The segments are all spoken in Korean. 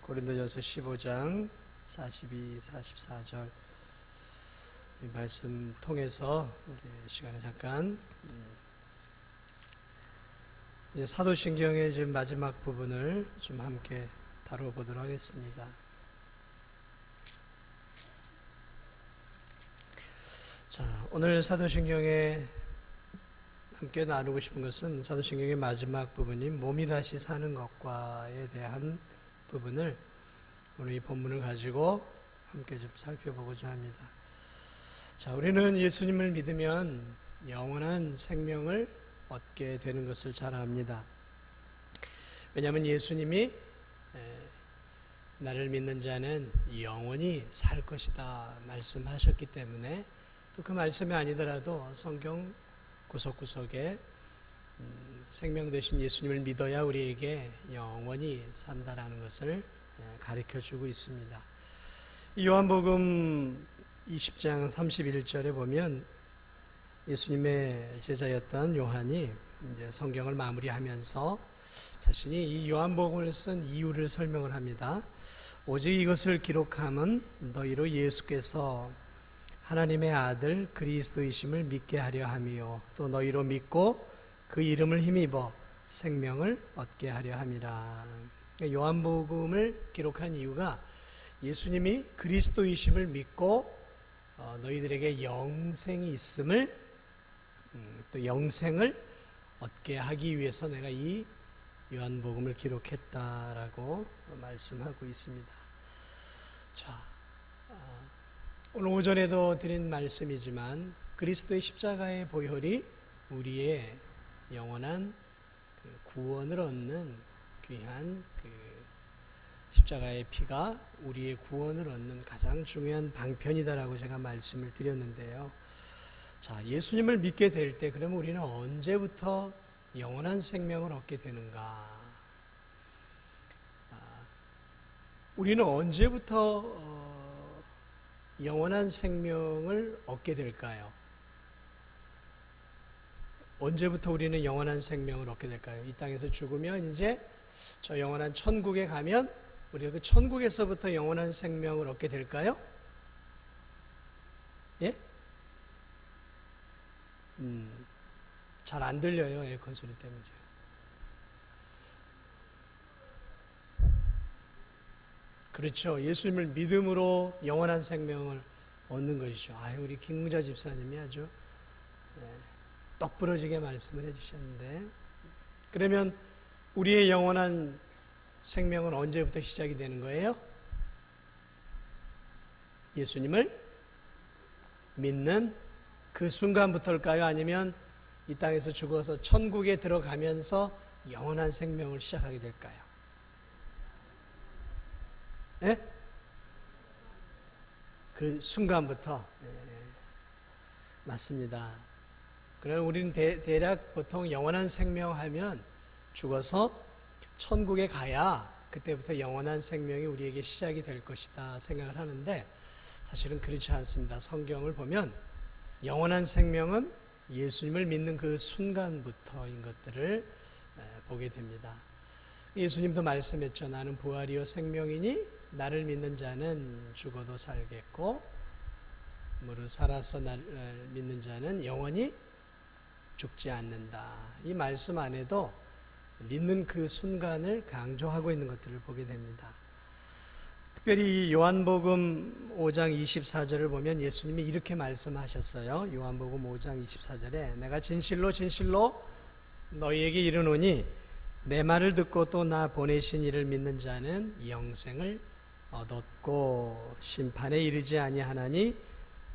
고린도전서 15장 42, 44절 이 말씀 통해서 우리 시간에 잠깐 이제 사도신경의 지금 마지막 부분을 좀 함께 다뤄보도록 하겠습니다. 자, 오늘 사도신경에 함께 나누고 싶은 것은 사도신경의 마지막 부분인 몸이 다시 사는 것과에 대한 부분을 오늘 이 본문을 가지고 함께 좀 살펴보고자 합니다. 자, 우리는 예수님을 믿으면 영원한 생명을 얻게 되는 것을 잘 압니다. 왜냐하면 예수님이 나를 믿는 자는 영원히 살 것이다 말씀하셨기 때문에, 또 그 말씀이 아니더라도 성경 구석구석에 생명 되신 예수님을 믿어야 우리에게 영원히 산다라는 것을 가르쳐주고 있습니다. 요한복음 20장 31절에 보면 예수님의 제자였던 요한이 이제 성경을 마무리하면서 자신이 이 요한복음을 쓴 이유를 설명을 합니다. 오직 이것을 기록함은 너희로 예수께서 하나님의 아들 그리스도이심을 믿게 하려 함이요 또 너희로 믿고 그 이름을 힘입어 생명을 얻게 하려 함이라. 요한복음을 기록한 이유가 예수님이 그리스도이심을 믿고 너희들에게 영생이 있음을, 또 영생을 얻게 하기 위해서 내가 이 요한복음을 기록했다라고 말씀하고 있습니다. 자, 오늘 오전에도 드린 말씀이지만 그리스도의 십자가의 보혈이 우리의 영원한 구원을 얻는 귀한 십자가의 피가 우리의 구원을 얻는 가장 중요한 방편이다라고 제가 말씀을 드렸는데요. 자, 예수님을 믿게 될 때 그러면 우리는 언제부터 영원한 생명을 얻게 되는가? 우리는 언제부터 영원한 생명을 얻게 될까요? 언제부터 우리는 영원한 생명을 얻게 될까요? 이 땅에서 죽으면 이제 저 영원한 천국에 가면 우리가 그 천국에서부터 영원한 생명을 얻게 될까요? 예? 잘 안 들려요, 에어컨 소리 때문에. 그렇죠. 예수님을 믿음으로 영원한 생명을 얻는 것이죠. 아유, 우리 김무자 집사님이 아주 떡 부러지게 말씀을 해주셨는데, 그러면 우리의 영원한 생명은 언제부터 시작이 되는 거예요? 예수님을 믿는 그 순간부터일까요? 아니면 이 땅에서 죽어서 천국에 들어가면서 영원한 생명을 시작하게 될까요? 예? 그 순간부터. 맞습니다. 그럼 우리는 대략 보통 영원한 생명하면 죽어서 천국에 가야 그때부터 영원한 생명이 우리에게 시작이 될 것이다 생각을 하는데, 사실은 그렇지 않습니다. 성경을 보면 영원한 생명은 예수님을 믿는 그 순간부터인 것들을 보게 됩니다. 예수님도 말씀했죠. 나는 부활이요 생명이니 나를 믿는 자는 죽어도 살겠고 무릇 살아서 나를 믿는 자는 영원히 죽지 않는다. 이 말씀 안에도 믿는 그 순간을 강조하고 있는 것들을 보게 됩니다. 특별히 요한복음 5장 24절을 보면 예수님이 이렇게 말씀하셨어요. 요한복음 5장 24절에 내가 진실로 진실로 너희에게 이르노니 내 말을 듣고 또 나 보내신 이를 믿는 자는 영생을 얻었고 심판에 이르지 아니하나니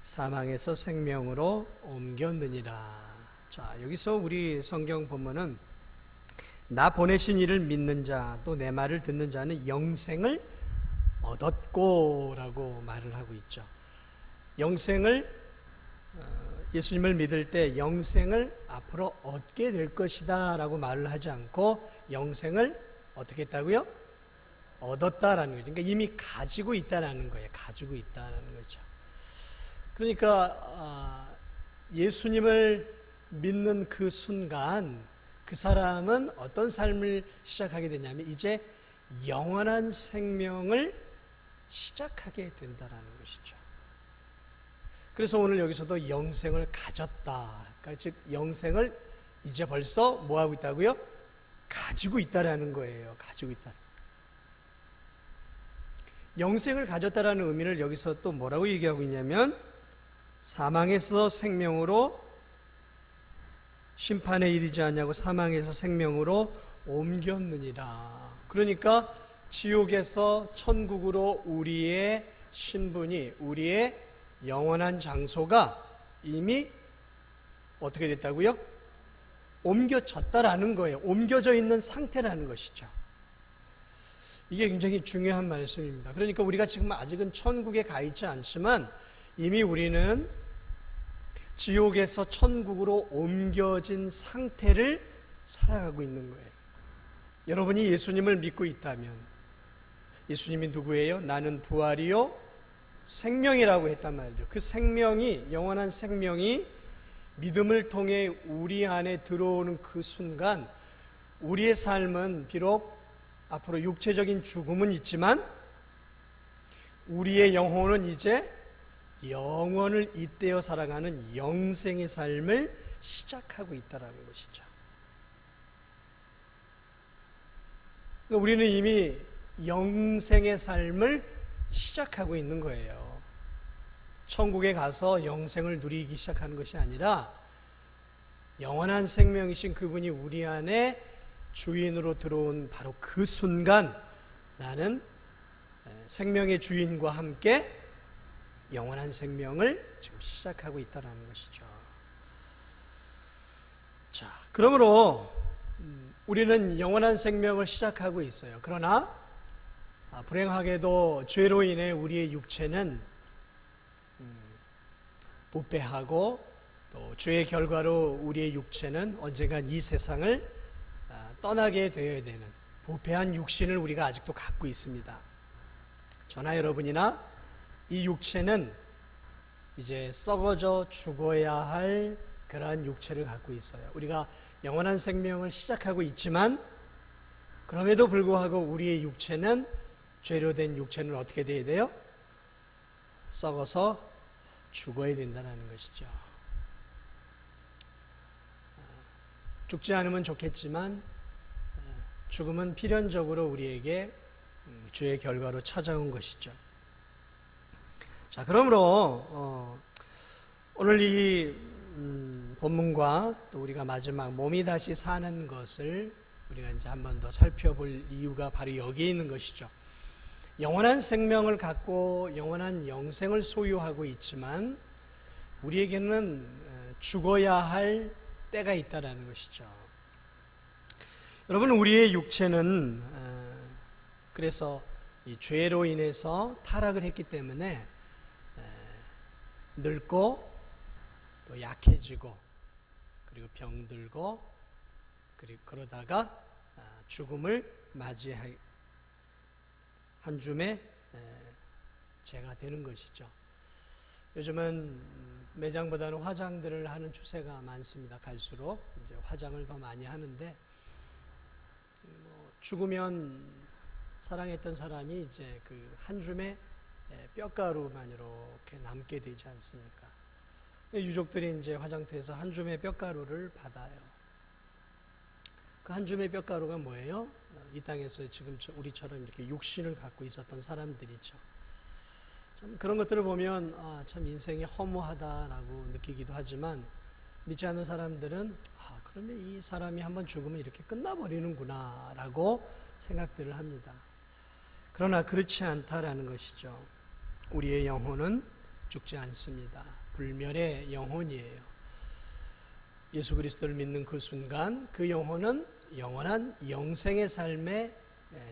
사망에서 생명으로 옮겼느니라. 자, 여기서 우리 성경 본문은 나 보내신 이를 믿는 자, 또 내 말을 듣는 자는 영생을 얻었고 라고 말을 하고 있죠. 영생을, 예수님을 믿을 때 영생을 앞으로 얻게 될 것이다 라고 말을 하지 않고 영생을 어떻게 했다고요? 얻었다라는 거죠. 그러니까 이미 가지고 있다라는 거예요. 가지고 있다라는 거죠. 그러니까 예수님을 믿는 그 순간 그 사람은 어떤 삶을 시작하게 되냐면 이제 영원한 생명을 시작하게 된다라는 것이죠. 그래서 오늘 여기서도 영생을 가졌다. 그러니까 즉 영생을 이제 벌써 뭐 하고 있다고요? 가지고 있다라는 거예요. 가지고 있다. 영생을 가졌다라는 의미를 여기서 또 뭐라고 얘기하고 있냐면 사망에서 생명으로 심판에 이르지 않냐고 사망에서 생명으로 옮겼느니라. 그러니까 지옥에서 천국으로 우리의 신분이 우리의 영원한 장소가 이미 어떻게 됐다고요? 옮겨졌다라는 거예요. 옮겨져 있는 상태라는 것이죠. 이게 굉장히 중요한 말씀입니다. 그러니까 우리가 지금 아직은 천국에 가 있지 않지만 이미 우리는 지옥에서 천국으로 옮겨진 상태를 살아가고 있는 거예요. 여러분이 예수님을 믿고 있다면 예수님이 누구예요? 나는 부활이요 생명이라고 했단 말이죠. 그 생명이 영원한 생명이 믿음을 통해 우리 안에 들어오는 그 순간 우리의 삶은 비록 앞으로 육체적인 죽음은 있지만 우리의 영혼은 이제 영원을 잇대어 살아가는 영생의 삶을 시작하고 있다는 것이죠. 그러니까 우리는 이미 영생의 삶을 시작하고 있는 거예요. 천국에 가서 영생을 누리기 시작하는 것이 아니라 영원한 생명이신 그분이 우리 안에 주인으로 들어온 바로 그 순간 나는 생명의 주인과 함께 영원한 생명을 지금 시작하고 있다는 것이죠. 자, 그러므로 우리는 영원한 생명을 시작하고 있어요. 그러나 불행하게도 죄로 인해 우리의 육체는 부패하고 또 죄의 결과로 우리의 육체는 언젠간 이 세상을 떠나게 되어야 되는 부패한 육신을 우리가 아직도 갖고 있습니다. 저나 여러분이나 이 육체는 이제 썩어져 죽어야 할 그러한 육체를 갖고 있어요. 우리가 영원한 생명을 시작하고 있지만 그럼에도 불구하고 우리의 육체는 죄로 된 육체는 어떻게 돼야 돼요? 썩어서 죽어야 된다는 것이죠. 죽지 않으면 좋겠지만 죽음은 필연적으로 우리에게 죄의 결과로 찾아온 것이죠. 자, 그러므로 오늘 이 본문과 또 우리가 마지막 몸이 다시 사는 것을 우리가 이제 한 번 더 살펴볼 이유가 바로 여기에 있는 것이죠. 영원한 생명을 갖고 영원한 영생을 소유하고 있지만 우리에게는 죽어야 할 때가 있다라는 것이죠. 여러분, 우리의 육체는 그래서 이 죄로 인해서 타락을 했기 때문에 늙고 또 약해지고 그리고 병들고 그리고 그러다가 죽음을 맞이할 한 줌의 죄가 되는 것이죠. 요즘은 매장보다는 화장들을 하는 추세가 많습니다. 갈수록 이제 화장을 더 많이 하는데 죽으면 사랑했던 사람이 이제 그 한 줌의 뼈가루만 이렇게 남게 되지 않습니까? 유족들이 이제 화장터에서 한 줌의 뼈가루를 받아요. 그 한 줌의 뼈가루가 뭐예요? 이 땅에서 지금 우리처럼 이렇게 육신을 갖고 있었던 사람들이죠. 참 그런 것들을 보면 참 인생이 허무하다라고 느끼기도 하지만 믿지 않는 사람들은 그러면 이 사람이 한번 죽으면 이렇게 끝나버리는구나 라고 생각들을 합니다. 그러나 그렇지 않다라는 것이죠. 우리의 영혼은 죽지 않습니다. 불멸의 영혼이에요. 예수 그리스도를 믿는 그 순간 그 영혼은 영원한 영생의 삶에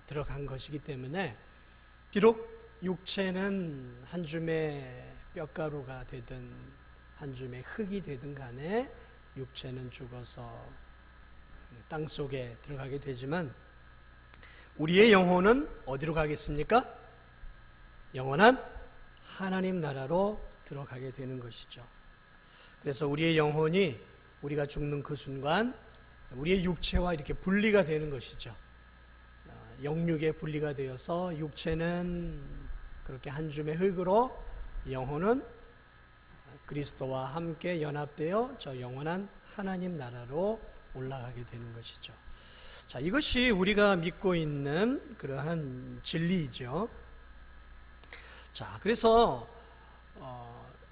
들어간 것이기 때문에 비록 육체는 한 줌의 뼈가루가 되든 한 줌의 흙이 되든 간에 육체는 죽어서 땅속에 들어가게 되지만 우리의 영혼은 어디로 가겠습니까? 영원한 하나님 나라로 들어가게 되는 것이죠. 그래서 우리의 영혼이 우리가 죽는 그 순간 우리의 육체와 이렇게 분리가 되는 것이죠. 영육에 분리가 되어서 육체는 그렇게 한 줌의 흙으로 영혼은 그리스도와 함께 연합되어 저 영원한 하나님 나라로 올라가게 되는 것이죠. 자, 이것이 우리가 믿고 있는 그러한 진리이죠. 자, 그래서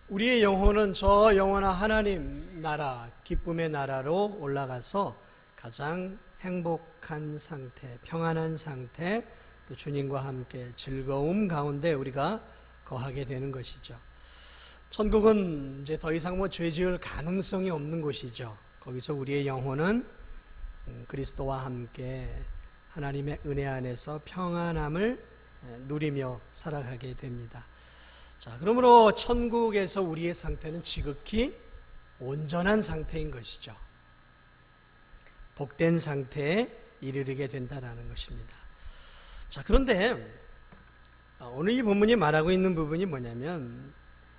우리의 영혼은 저 영원한 하나님 나라, 기쁨의 나라로 올라가서 가장 행복한 상태, 평안한 상태, 또 주님과 함께 즐거움 가운데 우리가 거하게 되는 것이죠. 천국은 이제 더 이상 죄 지을 가능성이 없는 곳이죠. 거기서 우리의 영혼은 그리스도와 함께 하나님의 은혜 안에서 평안함을 누리며 살아가게 됩니다. 자, 그러므로 천국에서 우리의 상태는 지극히 온전한 상태인 것이죠. 복된 상태에 이르게 된다는 것입니다. 자, 그런데 오늘 이 본문이 말하고 있는 부분이 뭐냐면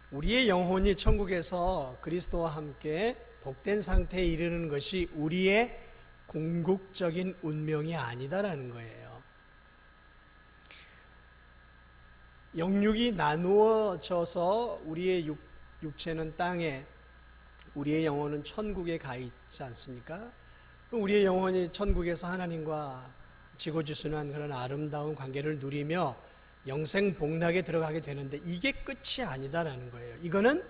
우리의 영혼이 천국에서 그리스도와 함께 복된 상태에 이르는 것이 우리의 궁극적인 운명이 아니다라는 거예요. 영육이 나누어져서 우리의 육체는 땅에, 우리의 영혼은 천국에 가 있지 않습니까? 우리의 영혼이 천국에서 하나님과 지고지순한 그런 아름다운 관계를 누리며 영생복락에 들어가게 되는데 이게 끝이 아니다라는 거예요. 이거는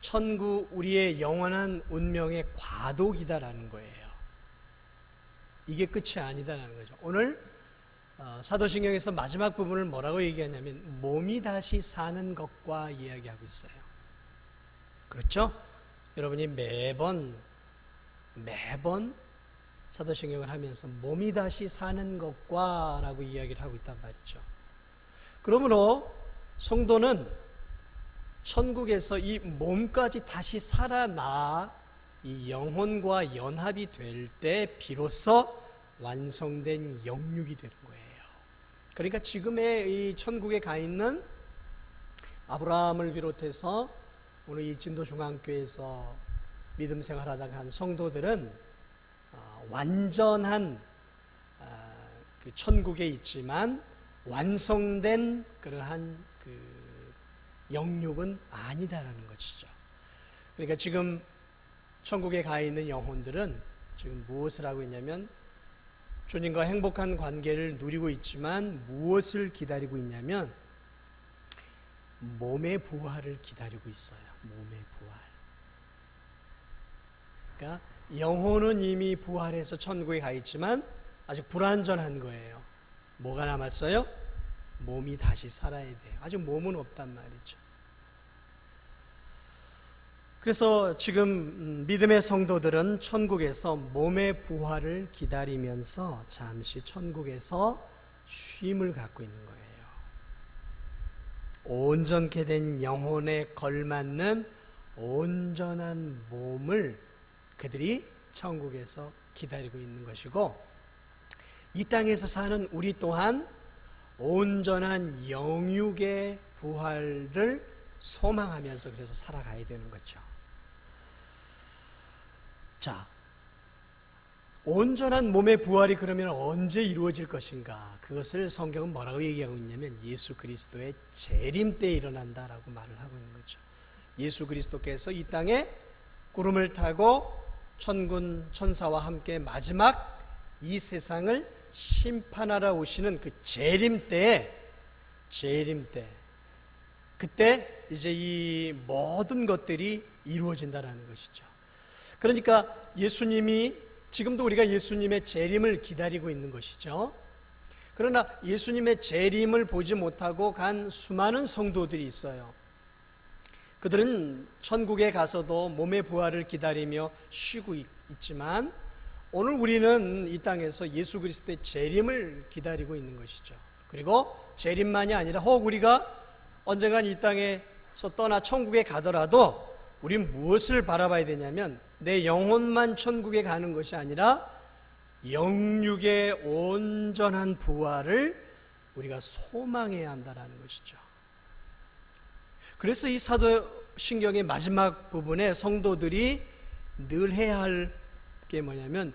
천국, 우리의 영원한 운명의 과도기다라는 거예요. 이게 끝이 아니다라는 거죠. 오늘 사도신경에서 마지막 부분을 뭐라고 얘기하냐면 몸이 다시 사는 것과 이야기하고 있어요. 그렇죠? 여러분이 매번 사도신경을 하면서 몸이 다시 사는 것과 라고 이야기를 하고 있단 말이죠. 그러므로 성도는 천국에서 이 몸까지 다시 살아나 이 영혼과 연합이 될 때 비로소 완성된 영육이 되는 거예요. 그러니까 지금의 이 천국에 가 있는 아브라함을 비롯해서 오늘 이 진도중앙교회에서 믿음 생활하다가 한 성도들은 완전한 그 천국에 있지만 완성된 그러한 그 영육은 아니다라는 것이죠. 그러니까 지금 천국에 가 있는 영혼들은 지금 무엇을 하고 있냐면 주님과 행복한 관계를 누리고 있지만 무엇을 기다리고 있냐면 몸의 부활을 기다리고 있어요. 몸의 부활. 그러니까 영혼은 이미 부활해서 천국에 가 있지만 아직 불완전한 거예요. 뭐가 남았어요? 몸이 다시 살아야 돼요. 아직 몸은 없단 말이죠. 그래서 지금 믿음의 성도들은 천국에서 몸의 부활을 기다리면서 잠시 천국에서 쉼을 갖고 있는 거예요. 온전케 된 영혼에 걸맞는 온전한 몸을 그들이 천국에서 기다리고 있는 것이고, 이 땅에서 사는 우리 또한 온전한 영육의 부활을 소망하면서 그래서 살아가야 되는 거죠. 자, 온전한 몸의 부활이 그러면 언제 이루어질 것인가? 그것을 성경은 뭐라고 얘기하고 있냐면 예수 그리스도의 재림 때 일어난다라고 말을 하고 있는 거죠. 예수 그리스도께서 이 땅에 구름을 타고 천군 천사와 함께 마지막 이 세상을 심판하러 오시는 그 재림 때, 그때 이제 이 모든 것들이 이루어진다라는 것이죠. 그러니까 예수님이, 지금도 우리가 예수님의 재림을 기다리고 있는 것이죠. 그러나 예수님의 재림을 보지 못하고 간 수많은 성도들이 있어요. 그들은 천국에 가서도 몸의 부활을 기다리며 쉬고 있지만 오늘 우리는 이 땅에서 예수 그리스도의 재림을 기다리고 있는 것이죠. 그리고 재림만이 아니라 혹 우리가 언젠간 이 땅에서 떠나 천국에 가더라도 우리는 무엇을 바라봐야 되냐면 내 영혼만 천국에 가는 것이 아니라 영육의 온전한 부활을 우리가 소망해야 한다는 것이죠. 그래서 이 사도신경의 마지막 부분에 성도들이 늘 해야 할 게 뭐냐면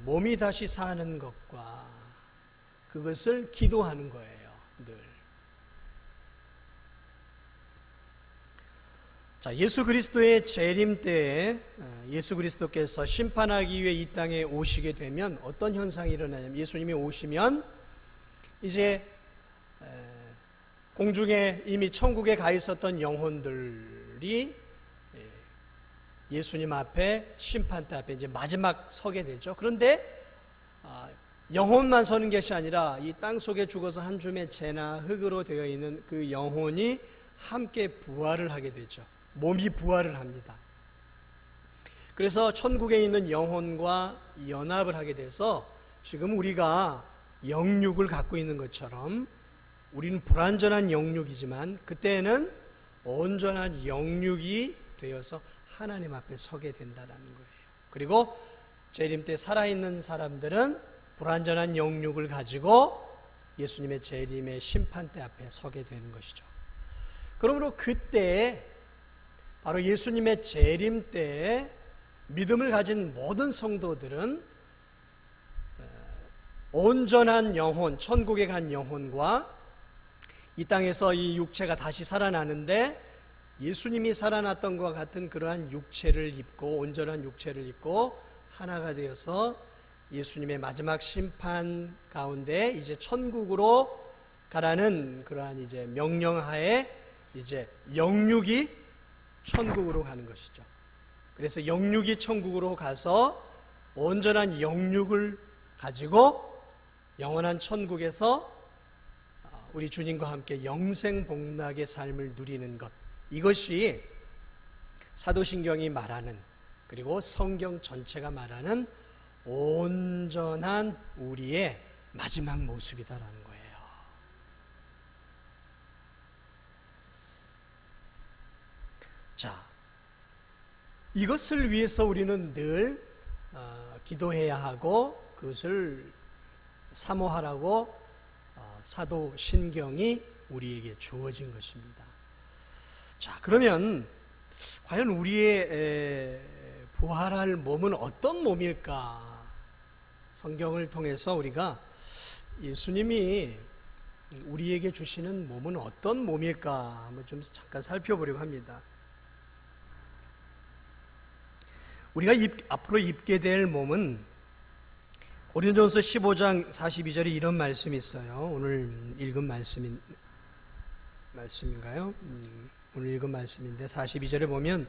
몸이 다시 사는 것과 그것을 기도하는 거예요. 늘. 자, 예수 그리스도의 재림 때에 예수 그리스도께서 심판하기 위해 이 땅에 오시게 되면 어떤 현상이 일어나냐면, 예수님이 오시면 이제 공중에 이미 천국에 가 있었던 영혼들이 예수님 앞에, 심판대 앞에 이제 마지막 서게 되죠. 그런데 영혼만 서는 것이 아니라 이 땅 속에 죽어서 한 줌의 재나 흙으로 되어 있는 그 영혼이 함께 부활을 하게 되죠. 몸이 부활을 합니다. 그래서 천국에 있는 영혼과 연합을 하게 돼서 지금 우리가 영육을 갖고 있는 것처럼 우리는 불완전한 영육이지만 그때는 온전한 영육이 되어서 하나님 앞에 서게 된다는 거예요. 그리고 재림 때 살아있는 사람들은 불완전한 영육을 가지고 예수님의 재림의 심판대 앞에 서게 되는 것이죠. 그러므로 그때 바로 예수님의 재림 때에 믿음을 가진 모든 성도들은 온전한 영혼, 천국에 간 영혼과 이 땅에서 이 육체가 다시 살아나는데 예수님이 살아났던 것과 같은 그러한 육체를 입고, 온전한 육체를 입고 하나가 되어서 예수님의 마지막 심판 가운데 이제 천국으로 가라는 그러한 이제 명령하에 이제 영육이 천국으로 가는 것이죠. 그래서 영육이 천국으로 가서 온전한 영육을 가지고 영원한 천국에서 우리 주님과 함께 영생복락의 삶을 누리는 것, 이것이 사도신경이 말하는, 그리고 성경 전체가 말하는 온전한 우리의 마지막 모습이다라는 거예요. 자, 이것을 위해서 우리는 늘 기도해야 하고 그것을 사모하라고 사도신경이 우리에게 주어진 것입니다. 자, 그러면 과연 우리의 부활할 몸은 어떤 몸일까? 성경을 통해서 우리가 예수님이 우리에게 주시는 몸은 어떤 몸일까? 한번 좀 잠깐 살펴보려고 합니다. 우리가 앞으로 입게 될 몸은 고린도전서 15장 42절에 이런 말씀이 있어요. 오늘 읽은 말씀인가요? 오늘 읽은 말씀인데 42절에 보면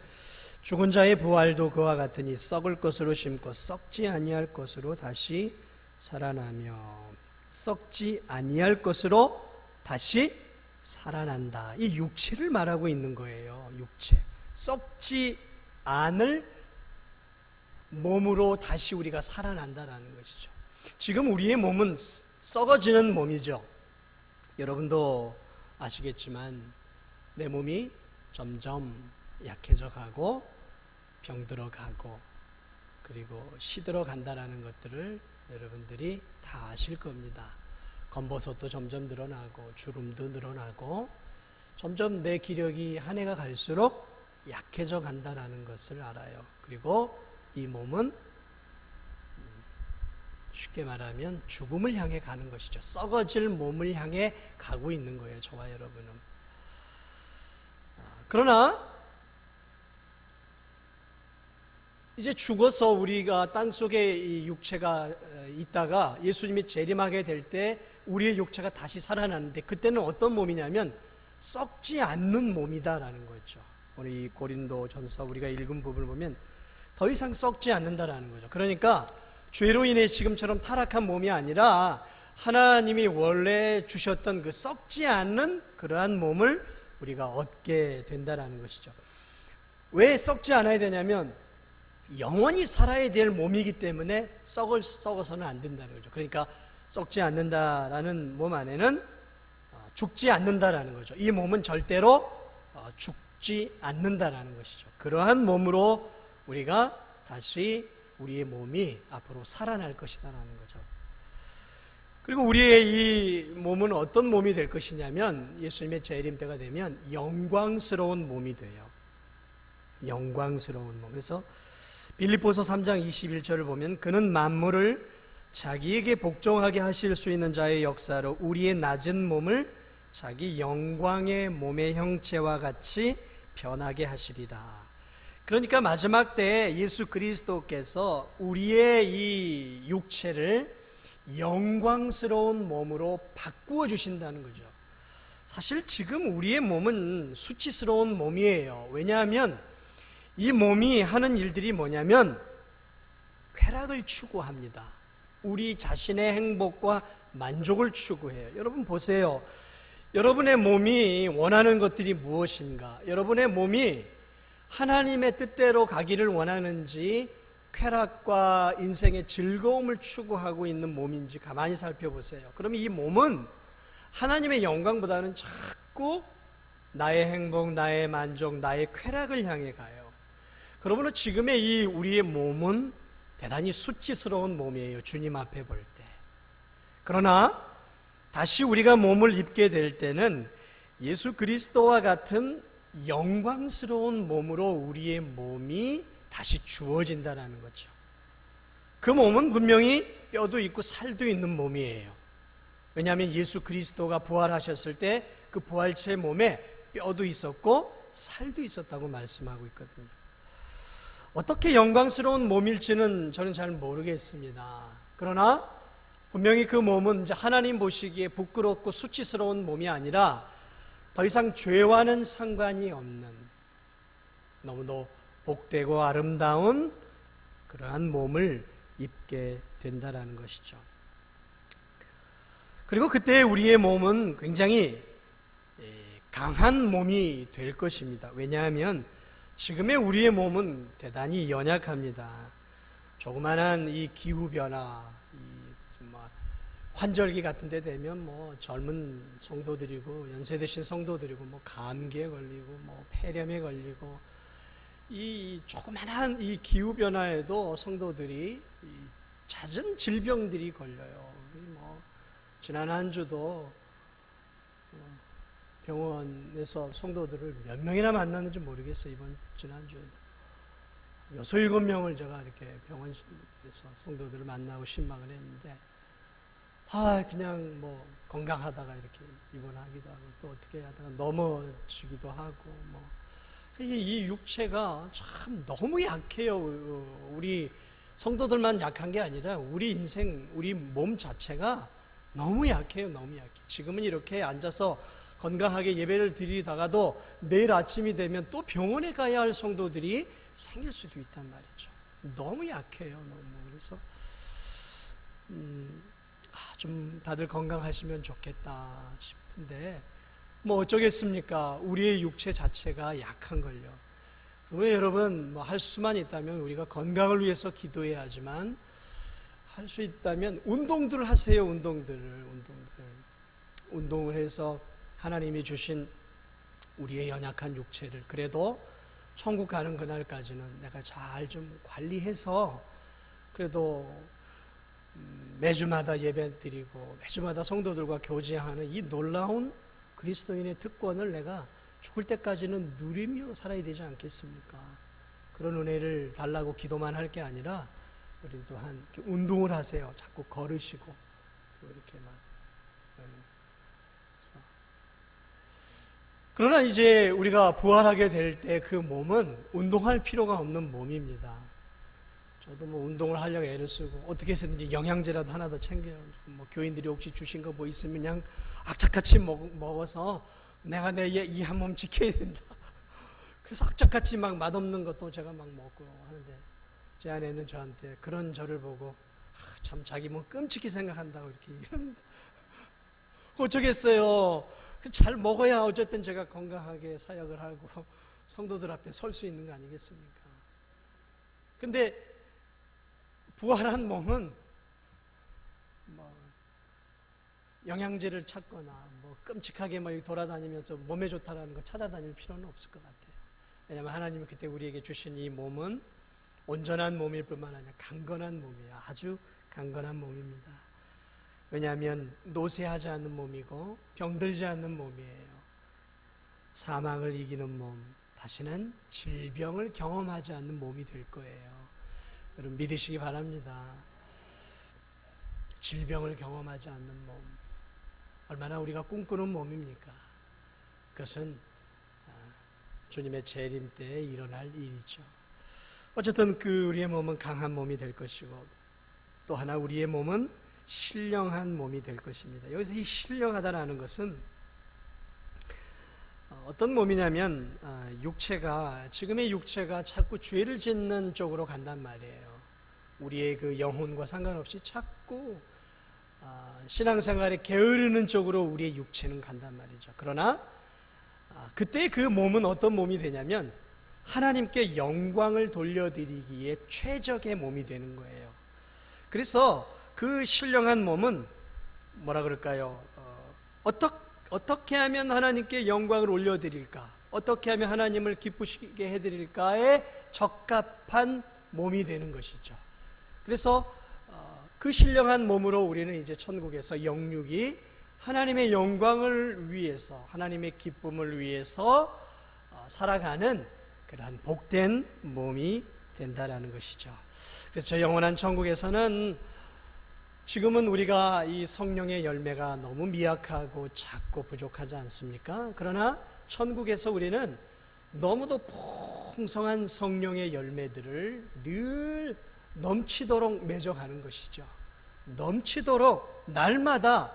죽은 자의 부활도 그와 같으니 썩을 것으로 심고 썩지 아니할 것으로 다시 살아나며 썩지 아니할 것으로 다시 살아난다. 이 육체를 말하고 있는 거예요. 육체. 썩지 않을 몸으로 다시 우리가 살아난다라는 것이죠. 지금 우리의 몸은 썩어지는 몸이죠. 여러분도 아시겠지만 내 몸이 점점 약해져 가고 병들어 가고 그리고 시들어 간다라는 것들을 여러분들이 다 아실 겁니다. 검버섯도 점점 늘어나고 주름도 늘어나고 점점 내 기력이 한 해가 갈수록 약해져 간다라는 것을 알아요. 그리고 이 몸은 쉽게 말하면 죽음을 향해 가는 것이죠. 썩어질 몸을 향해 가고 있는 거예요. 저와 여러분은. 그러나 이제 죽어서 우리가 땅속에 이 육체가 있다가 예수님이 재림하게 될 때 우리의 육체가 다시 살아나는데 그때는 어떤 몸이냐면 썩지 않는 몸이다라는 거죠. 오늘 이 고린도전서 우리가 읽은 부분을 보면 더 이상 썩지 않는다라는 거죠. 그러니까 죄로 인해 지금처럼 타락한 몸이 아니라 하나님이 원래 주셨던 그 썩지 않는 그러한 몸을 우리가 얻게 된다라는 것이죠. 왜 썩지 않아야 되냐면 영원히 살아야 될 몸이기 때문에 썩어서는 안 된다는 거죠. 그러니까 썩지 않는다라는 몸 안에는 죽지 않는다라는 거죠. 이 몸은 절대로 죽지 않는다라는 것이죠. 그러한 몸으로 우리가 다시 우리의 몸이 앞으로 살아날 것이다라는 거죠. 그리고 우리의 이 몸은 어떤 몸이 될 것이냐면 예수님의 재림 때가 되면 영광스러운 몸이 돼요. 영광스러운 몸. 그래서 빌립보서 3장 21절을 보면 그는 만물을 자기에게 복종하게 하실 수 있는 자의 역사로 우리의 낮은 몸을 자기 영광의 몸의 형체와 같이 변하게 하시리라. 그러니까 마지막 때에 예수 그리스도께서 우리의 이 육체를 영광스러운 몸으로 바꾸어 주신다는 거죠. 사실 지금 우리의 몸은 수치스러운 몸이에요. 왜냐하면 이 몸이 하는 일들이 뭐냐면 쾌락을 추구합니다. 우리 자신의 행복과 만족을 추구해요. 여러분 보세요. 여러분의 몸이 원하는 것들이 무엇인가? 여러분의 몸이 하나님의 뜻대로 가기를 원하는지 쾌락과 인생의 즐거움을 추구하고 있는 몸인지 가만히 살펴보세요. 그러면 이 몸은 하나님의 영광보다는 자꾸 나의 행복, 나의 만족, 나의 쾌락을 향해 가요. 그러므로 지금의 이 우리의 몸은 대단히 수치스러운 몸이에요. 주님 앞에 볼 때. 그러나 다시 우리가 몸을 입게 될 때는 예수 그리스도와 같은 영광스러운 몸으로 우리의 몸이 다시 주어진다는 거죠. 그 몸은 분명히 뼈도 있고 살도 있는 몸이에요. 왜냐하면 예수 그리스도가 부활하셨을 때 그 부활체 몸에 뼈도 있었고 살도 있었다고 말씀하고 있거든요. 어떻게 영광스러운 몸일지는 저는 잘 모르겠습니다. 그러나 분명히 그 몸은 이제 하나님 보시기에 부끄럽고 수치스러운 몸이 아니라 더 이상 죄와는 상관이 없는 너무도 복되고 아름다운 그러한 몸을 입게 된다는 것이죠. 그리고 그때 우리의 몸은 굉장히 강한 몸이 될 것입니다. 왜냐하면 지금의 우리의 몸은 대단히 연약합니다. 조그만한 이 기후변화, 환절기 같은 데 되면 뭐 젊은 성도들이고 연세 드신 성도들이고 뭐 감기에 걸리고 뭐 폐렴에 걸리고 이 조그만한 이 기후변화에도 성도들이 잦은 질병들이 걸려요. 뭐 지난 한 주도 병원에서 성도들을 몇 명이나 만났는지 모르겠어요. 이번 지난주에도 6, 7명을 제가 이렇게 병원에서 성도들을 만나고 신방을 했는데 그냥 뭐 건강하다가 이렇게 입원하기도 하고 또 어떻게 하다가 넘어지기도 하고 뭐 이 육체가 참 너무 약해요. 우리 성도들만 약한 게 아니라 우리 인생, 우리 몸 자체가 너무 약해요. 너무 약해. 지금은 이렇게 앉아서 건강하게 예배를 드리다가도 내일 아침이 되면 또 병원에 가야 할 성도들이 생길 수도 있단 말이죠. 너무 약해요. 너무. 그래서 좀 다들 건강하시면 좋겠다 싶은데 뭐 어쩌겠습니까? 우리의 육체 자체가 약한걸요. 왜 여러분 뭐 할 수만 있다면 우리가 건강을 위해서 기도해야 하지만 할 수 있다면 운동들을 하세요. 운동을 해서 하나님이 주신 우리의 연약한 육체를 그래도 천국 가는 그날까지는 내가 잘 좀 관리해서 그래도 매주마다 예배 드리고 매주마다 성도들과 교제하는 이 놀라운 그리스도인의 특권을 내가 죽을 때까지는 누리며 살아야 되지 않겠습니까? 그런 은혜를 달라고 기도만 할 게 아니라 우리 또한 운동을 하세요. 자꾸 걸으시고 또 이렇게 막. 그러나 이제 우리가 부활하게 될 때 그 몸은 운동할 필요가 없는 몸입니다. 저도 뭐 운동을 하려고 애를 쓰고 어떻게 해서든지 영양제라도 하나 더 챙겨요. 뭐 교인들이 혹시 주신 거 뭐 있으면 그냥 악착같이 먹어서 내가 내 이 한 몸 지켜야 된다. 그래서 악착같이 막 맛없는 것도 제가 막 먹고 하는데 제 아내는 저한테 그런 저를 보고 참 자기 뭐 끔찍히 생각한다고 이렇게 이럽니다. 어쩌겠어요. 잘 먹어야 어쨌든 제가 건강하게 사역을 하고 성도들 앞에 설 수 있는 거 아니겠습니까? 근데 부활한 몸은 뭐 영양제를 찾거나 뭐 끔찍하게 막 돌아다니면서 몸에 좋다라는 거 찾아다닐 필요는 없을 것 같아요. 왜냐하면 하나님이 그때 우리에게 주신 이 몸은 온전한 몸일 뿐만 아니라 강건한 몸이에요. 아주 강건한 몸입니다. 왜냐하면 노쇠하지 않는 몸이고 병들지 않는 몸이에요. 사망을 이기는 몸, 다시는 질병을 경험하지 않는 몸이 될 거예요. 여러분 믿으시기 바랍니다. 질병을 경험하지 않는 몸, 얼마나 우리가 꿈꾸는 몸입니까? 그것은 주님의 재림 때에 일어날 일이죠. 어쨌든 우리의 몸은 강한 몸이 될 것이고, 또 하나 우리의 몸은 신령한 몸이 될 것입니다. 여기서 이 신령하다라는 것은 어떤 몸이냐면, 지금의 육체가 자꾸 죄를 짓는 쪽으로 간단 말이에요. 우리의 그 영혼과 상관없이 자꾸 신앙생활에 게으르는 쪽으로 우리의 육체는 간단 말이죠. 그러나 그때 그 몸은 어떤 몸이 되냐면 하나님께 영광을 돌려드리기에 최적의 몸이 되는 거예요. 그래서 그 신령한 몸은 뭐라 그럴까요? 어떻게 하면 하나님께 영광을 올려드릴까? 어떻게 하면 하나님을 기쁘시게 해드릴까에 적합한 몸이 되는 것이죠. 그래서 그 신령한 몸으로 우리는 이제 천국에서 영육이 하나님의 영광을 위해서, 하나님의 기쁨을 위해서 살아가는 그러한 복된 몸이 된다라는 것이죠. 그래서 저 영원한 천국에서는 지금은 우리가 이 성령의 열매가 너무 미약하고 작고 부족하지 않습니까? 그러나 천국에서 우리는 너무도 풍성한 성령의 열매들을 늘 넘치도록 맺어가는 것이죠. 넘치도록 날마다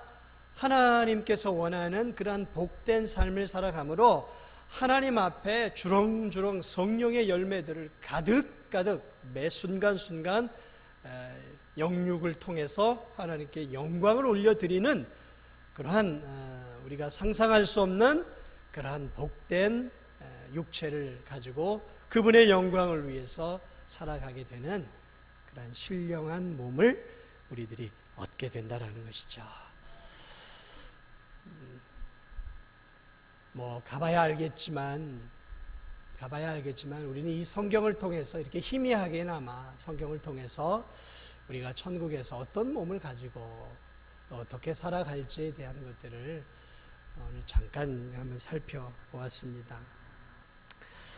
하나님께서 원하는 그러한 복된 삶을 살아가므로 하나님 앞에 주렁주렁 성령의 열매들을 가득가득 매 순간순간 영육을 통해서 하나님께 영광을 올려드리는 그러한 우리가 상상할 수 없는 그러한 복된 육체를 가지고 그분의 영광을 위해서 살아가게 되는 그러한 신령한 몸을 우리들이 얻게 된다라는 것이죠. 가봐야 알겠지만 우리는 이 성경을 통해서 이렇게 희미하게나마 성경을 통해서 우리가 천국에서 어떤 몸을 가지고 또 어떻게 살아갈지에 대한 것들을 오늘 잠깐 한번 살펴보았습니다.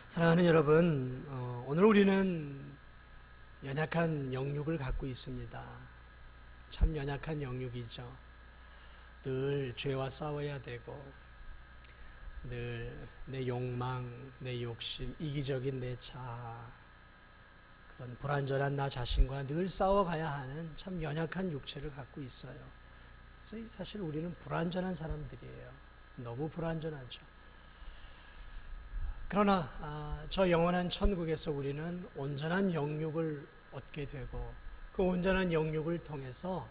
사랑하는 여러분, 오늘 우리는 연약한 영육을 갖고 있습니다. 참 연약한 영육이죠. 늘 죄와 싸워야 되고 늘 내 욕망, 내 욕심, 이기적인 내 자아, 그런 불완전한 나 자신과 늘 싸워가야 하는 참 연약한 육체를 갖고 있어요. 그래서 사실 우리는 불완전한 사람들이에요. 너무 불완전하죠. 그러나 저 영원한 천국에서 우리는 온전한 영육을 얻게 되고 그 온전한 영육을 통해서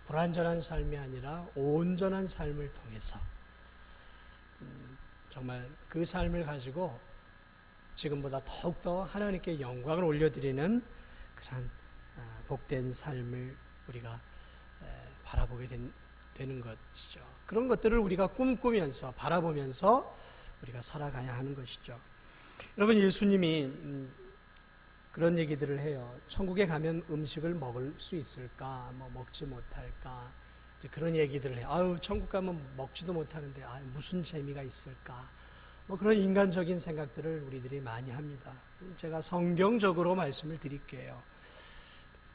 불완전한 삶이 아니라 온전한 삶을 통해서 정말 그 삶을 가지고 지금보다 더욱더 하나님께 영광을 올려드리는 그런 복된 삶을 우리가 바라보게 되는 것이죠. 그런 것들을 우리가 꿈꾸면서 바라보면서 우리가 살아가야 하는 것이죠. 여러분, 예수님이 그런 얘기들을 해요. 천국에 가면 음식을 먹을 수 있을까? 먹지 못할까? 그런 얘기들을 해요. 천국 가면 먹지도 못하는데 무슨 재미가 있을까? 그런 인간적인 생각들을 우리들이 많이 합니다. 제가 성경적으로 말씀을 드릴게요.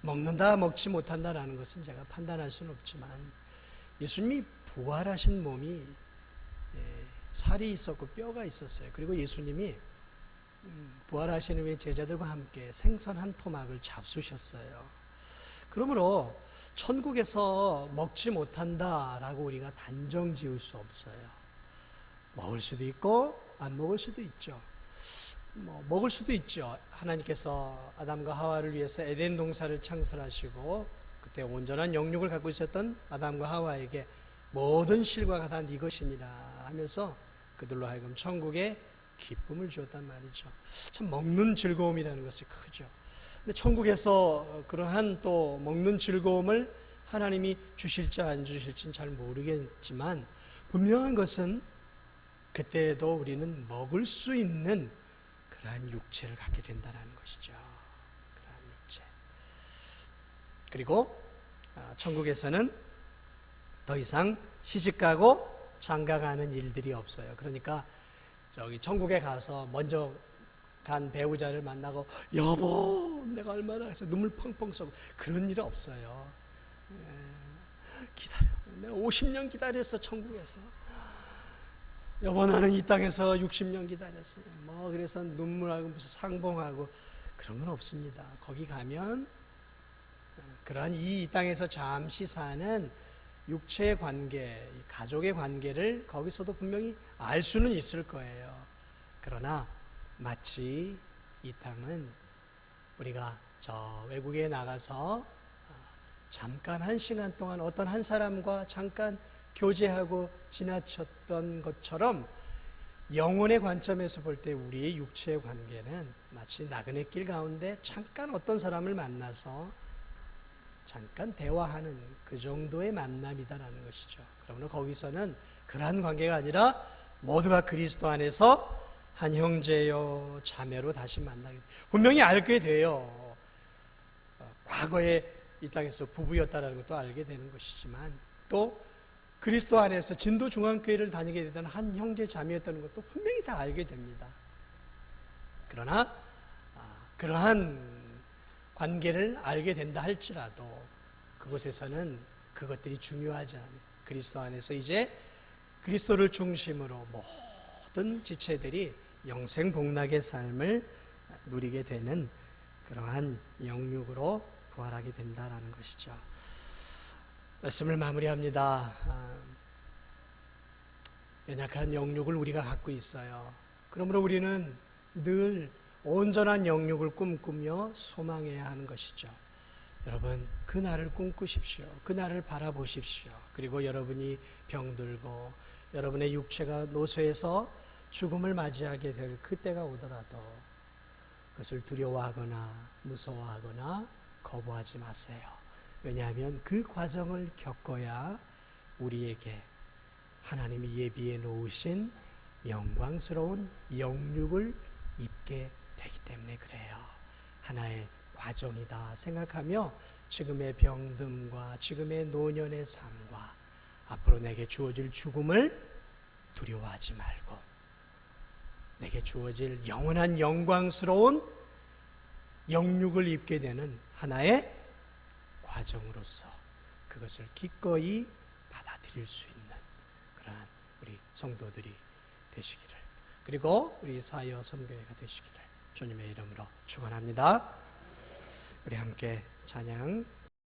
먹는다, 먹지 못한다라는 것은 제가 판단할 수는 없지만 예수님이 부활하신 몸이 살이 있었고 뼈가 있었어요. 그리고 예수님이 부활하신 후에 제자들과 함께 생선 한 토막을 잡수셨어요. 그러므로 천국에서 먹지 못한다라고 우리가 단정 지을 수 없어요. 먹을 수도 있고 안 먹을 수도 있죠. 먹을 수도 있죠. 하나님께서 아담과 하와를 위해서 에덴 동산을 창설하시고 그때 온전한 영육을 갖고 있었던 아담과 하와에게 모든 실과가 다 네 것이니라 하면서 그들로 하여금 천국에 기쁨을 주었단 말이죠. 참 먹는 즐거움이라는 것이 크죠. 근데 천국에서 그러한 또 먹는 즐거움을 하나님이 주실지 안 주실지는 잘 모르겠지만 분명한 것은 그때도 우리는 먹을 수 있는 그러한 육체를 갖게 된다는 것이죠. 그러한 육체. 그리고 천국에서는 더 이상 시집가고 장가가는 일들이 없어요. 그러니까 저기 천국에 가서 먼저 간 배우자를 만나고 여보 내가 얼마나 해서 눈물 펑펑 쏘고 그런 일은 없어요. 기다려. 내가 50년 기다렸어, 천국에서. 여보, 나는 이 땅에서 60년 기다렸어요. 뭐 그래서 눈물하고 무슨 상봉하고 그런 건 없습니다. 거기 가면 그러한 이 땅에서 잠시 사는 육체의 관계, 가족의 관계를 거기서도 분명히 알 수는 있을 거예요. 그러나 마치 이 땅은 우리가 저 외국에 나가서 잠깐 한 시간 동안 어떤 한 사람과 잠깐 교제하고 지나쳤던 것처럼 영혼의 관점에서 볼 때 우리의 육체의 관계는 마치 나그네 길 가운데 잠깐 어떤 사람을 만나서 잠깐 대화하는 그 정도의 만남이다라는 것이죠. 그러면 거기서는 그러한 관계가 아니라 모두가 그리스도 안에서 한 형제요 자매로 다시 만나게 분명히 알게 돼요. 과거에 이 땅에서 부부였다라는 것도 알게 되는 것이지만 또 그리스도 안에서 진도 중앙교회를 다니게 되던 한 형제 자매였다는 것도 분명히 다 알게 됩니다. 그러나 그러한 관계를 알게 된다 할지라도 그곳에서는 그것들이 중요하지 않아요. 그리스도 안에서 이제 그리스도를 중심으로 모든 지체들이 영생복락의 삶을 누리게 되는 그러한 영육으로 부활하게 된다는 것이죠. 말씀을 마무리합니다. 연약한 영육을 우리가 갖고 있어요. 그러므로 우리는 늘 온전한 영육을 꿈꾸며 소망해야 하는 것이죠. 여러분, 그 날을 꿈꾸십시오. 그 날을 바라보십시오. 그리고 여러분이 병들고 여러분의 육체가 노쇠해서 죽음을 맞이하게 될 그때가 오더라도 그것을 두려워하거나 무서워하거나 거부하지 마세요. 왜냐하면 그 과정을 겪어야 우리에게 하나님이 예비해 놓으신 영광스러운 영육을 입게 되기 때문에 그래요. 하나의 과정이다 생각하며 지금의 병듦과 지금의 노년의 삶과 앞으로 내게 주어질 죽음을 두려워하지 말고 내게 주어질 영원한 영광스러운 영육을 입게 되는 하나의 과정으로서 그것을 기꺼이 받아들일 수 있는 그러한 우리 성도들이 되시기를, 그리고 우리 사여 선교회가 되시기를 주님의 이름으로 축원합니다. 우리 함께 찬양